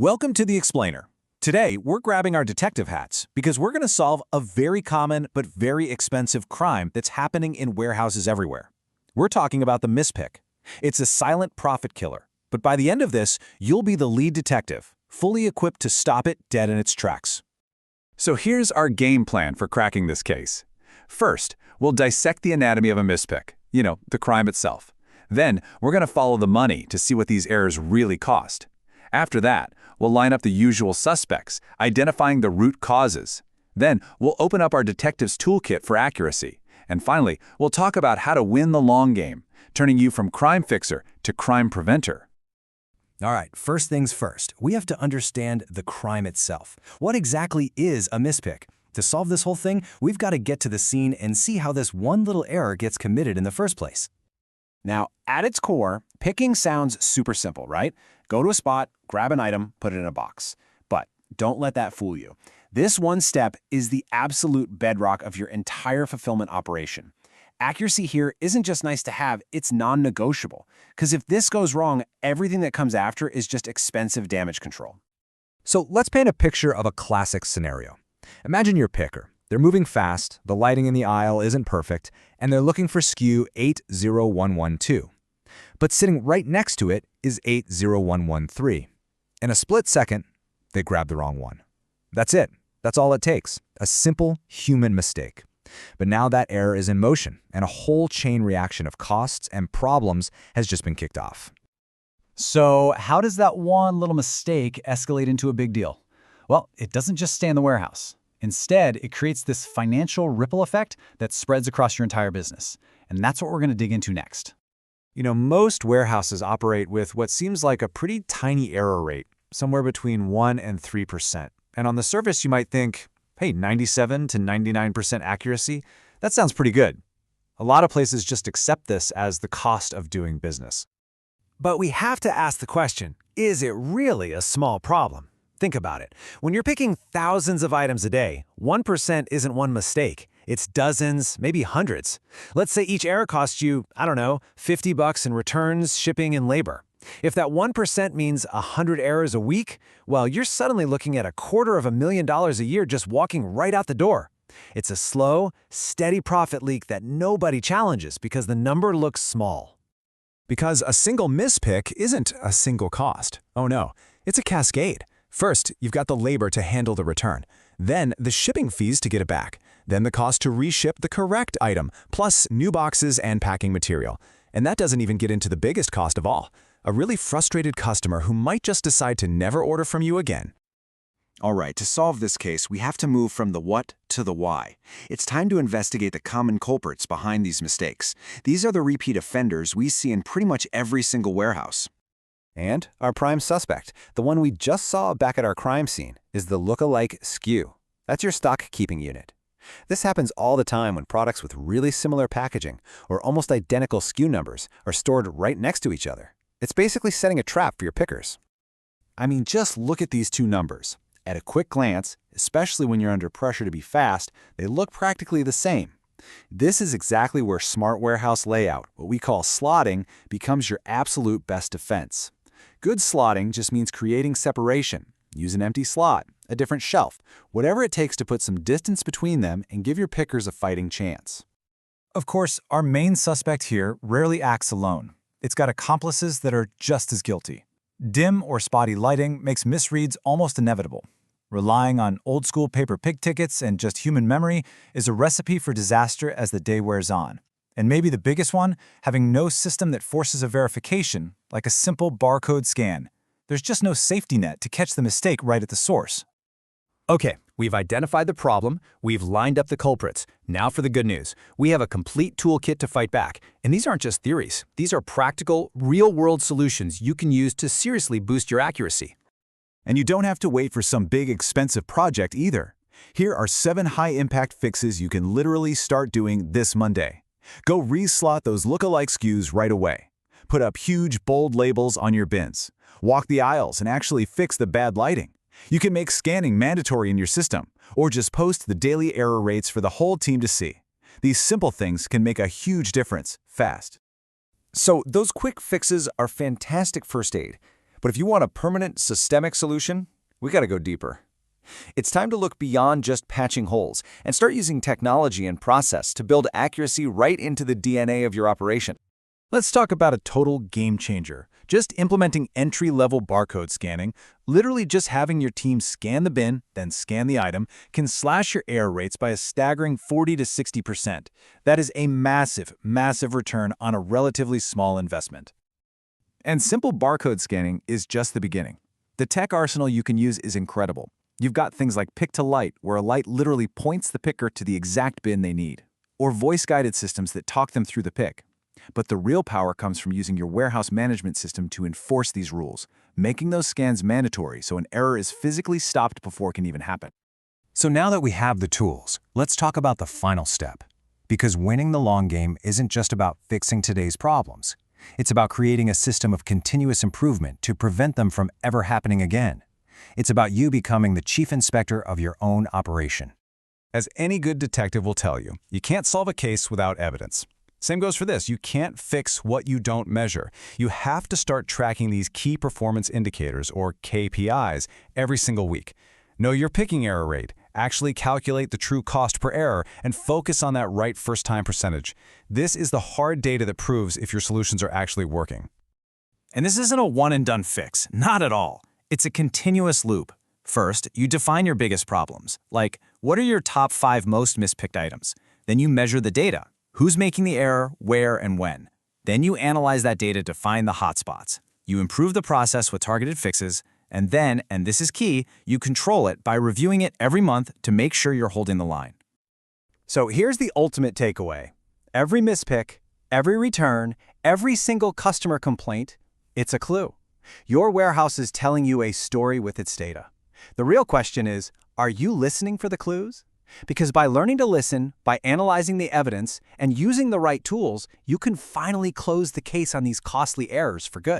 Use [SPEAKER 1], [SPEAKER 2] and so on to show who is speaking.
[SPEAKER 1] Welcome to The Explainer. Today, we're grabbing our detective hats because we're going to solve a very common but very expensive crime that's happening in warehouses everywhere. We're talking about the mispick. It's a silent profit killer, but by the end of this, you'll be the lead detective, fully equipped to stop it dead in its tracks.
[SPEAKER 2] So here's our game plan for cracking this case. First, we'll dissect the anatomy of a mispick, the crime itself. Then, we're going to follow the money to see what these errors really cost. After that, we'll line up the usual suspects, identifying the root causes. Then, we'll open up our detective's toolkit for accuracy. And finally, we'll talk about how to win the long game, turning you from crime fixer to crime preventer.
[SPEAKER 3] All right, first things first, we have to understand the crime itself. What exactly is a mispick? To solve this whole thing, we've got to get to the scene and see how this one little error gets committed in the first place.
[SPEAKER 1] Now, at its core, picking sounds super simple, right? Go to a spot, grab an item, put it in a box. But don't let that fool you. This one step is the absolute bedrock of your entire fulfillment operation. Accuracy here isn't just nice to have, it's non-negotiable. Because if this goes wrong, everything that comes after is just expensive damage control.
[SPEAKER 3] So let's paint a picture of a classic scenario. Imagine your picker. They're moving fast, the lighting in the aisle isn't perfect, and they're looking for SKU 80112. But sitting right next to it is 80113. In a split second, they grab the wrong one. That's it. That's all it takes. A simple human mistake. But now that error is in motion, and a whole chain reaction of costs and problems has just been kicked off.
[SPEAKER 4] So how does that one little mistake escalate into a big deal? Well, it doesn't just stay in the warehouse. Instead, it creates this financial ripple effect that spreads across your entire business. And that's what we're going to dig into next.
[SPEAKER 1] Most warehouses operate with what seems like a pretty tiny error rate, somewhere between 1 and 3%. And on the surface, you might think, hey, 97 to 99% accuracy? That sounds pretty good. A lot of places just accept this as the cost of doing business.
[SPEAKER 5] But we have to ask the question, is it really a small problem? Think about it. When you're picking thousands of items a day, 1% isn't one mistake. It's dozens, maybe hundreds. Let's say each error costs you, $50 in returns, shipping, and labor. If that 1% means 100 errors a week, well, you're suddenly looking at $250,000 a year just walking right out the door. It's a slow, steady profit leak that nobody challenges because the number looks small.
[SPEAKER 1] Because a single mispick isn't a single cost. Oh no, it's a cascade. First, you've got the labor to handle the return, then the shipping fees to get it back, then the cost to reship the correct item, plus new boxes and packing material. And that doesn't even get into the biggest cost of all, a really frustrated customer who might just decide to never order from you again.
[SPEAKER 6] All right, to solve this case, we have to move from the what to the why. It's time to investigate the common culprits behind these mistakes. These are the repeat offenders we see in pretty much every single warehouse.
[SPEAKER 3] And our prime suspect, the one we just saw back at our crime scene, is the look-alike SKU. That's your stock-keeping unit. This happens all the time when products with really similar packaging or almost identical SKU numbers are stored right next to each other. It's basically setting a trap for your pickers.
[SPEAKER 1] Just look at these two numbers. At a quick glance, especially when you're under pressure to be fast, they look practically the same. This is exactly where smart warehouse layout, what we call slotting, becomes your absolute best defense. Good slotting just means creating separation. Use an empty slot, a different shelf, whatever it takes to put some distance between them and give your pickers a fighting chance.
[SPEAKER 4] Of course, our main suspect here rarely acts alone. It's got accomplices that are just as guilty. Dim or spotty lighting makes misreads almost inevitable. Relying on old-school paper pick tickets and just human memory is a recipe for disaster as the day wears on. And maybe the biggest one, having no system that forces a verification, like a simple barcode scan. There's just no safety net to catch the mistake right at the source.
[SPEAKER 3] Okay, we've identified the problem, we've lined up the culprits. Now for the good news. We have a complete toolkit to fight back. And these aren't just theories. These are practical, real-world solutions you can use to seriously boost your accuracy.
[SPEAKER 1] And you don't have to wait for some big expensive project either. Here are 7 high-impact fixes you can literally start doing this Monday. Go reslot those look-alike SKUs right away. Put up huge, bold labels on your bins. Walk the aisles and actually fix the bad lighting. You can make scanning mandatory in your system, or just post the daily error rates for the whole team to see. These simple things can make a huge difference, fast.
[SPEAKER 3] So those quick fixes are fantastic first aid. But if you want a permanent, systemic solution, we got to go deeper. It's time to look beyond just patching holes and start using technology and process to build accuracy right into the DNA of your operation.
[SPEAKER 4] Let's talk about a total game changer. Just implementing entry-level barcode scanning, literally just having your team scan the bin, then scan the item, can slash your error rates by a staggering 40 to 60%. That is a massive, massive return on a relatively small investment. And simple barcode scanning is just the beginning. The tech arsenal you can use is incredible. You've got things like Pick to Light, where a light literally points the picker to the exact bin they need, or voice-guided systems that talk them through the pick. But the real power comes from using your warehouse management system to enforce these rules, making those scans mandatory so an error is physically stopped before it can even happen.
[SPEAKER 3] So now that we have the tools, let's talk about the final step. Because winning the long game isn't just about fixing today's problems. It's about creating a system of continuous improvement to prevent them from ever happening again. It's about you becoming the chief inspector of your own operation.
[SPEAKER 4] As any good detective will tell you, you can't solve a case without evidence. Same goes for this. You can't fix what you don't measure. You have to start tracking these key performance indicators, or KPIs, every single week. Know your picking error rate, actually calculate the true cost per error, and focus on that right first-time percentage. This is the hard data that proves if your solutions are actually working. And this isn't a one-and-done fix, not at all. It's a continuous loop. First, you define your biggest problems, like what are your top 5 most mispicked items? Then you measure the data. Who's making the error, where, and when? Then you analyze that data to find the hotspots. You improve the process with targeted fixes, and then, and this is key, you control it by reviewing it every month to make sure you're holding the line.
[SPEAKER 2] So here's the ultimate takeaway. Every mispick, every return, every single customer complaint, it's a clue. Your warehouse is telling you a story with its data. The real question is, are you listening for the clues? Because by learning to listen, by analyzing the evidence, and using the right tools, you can finally close the case on these costly errors for good.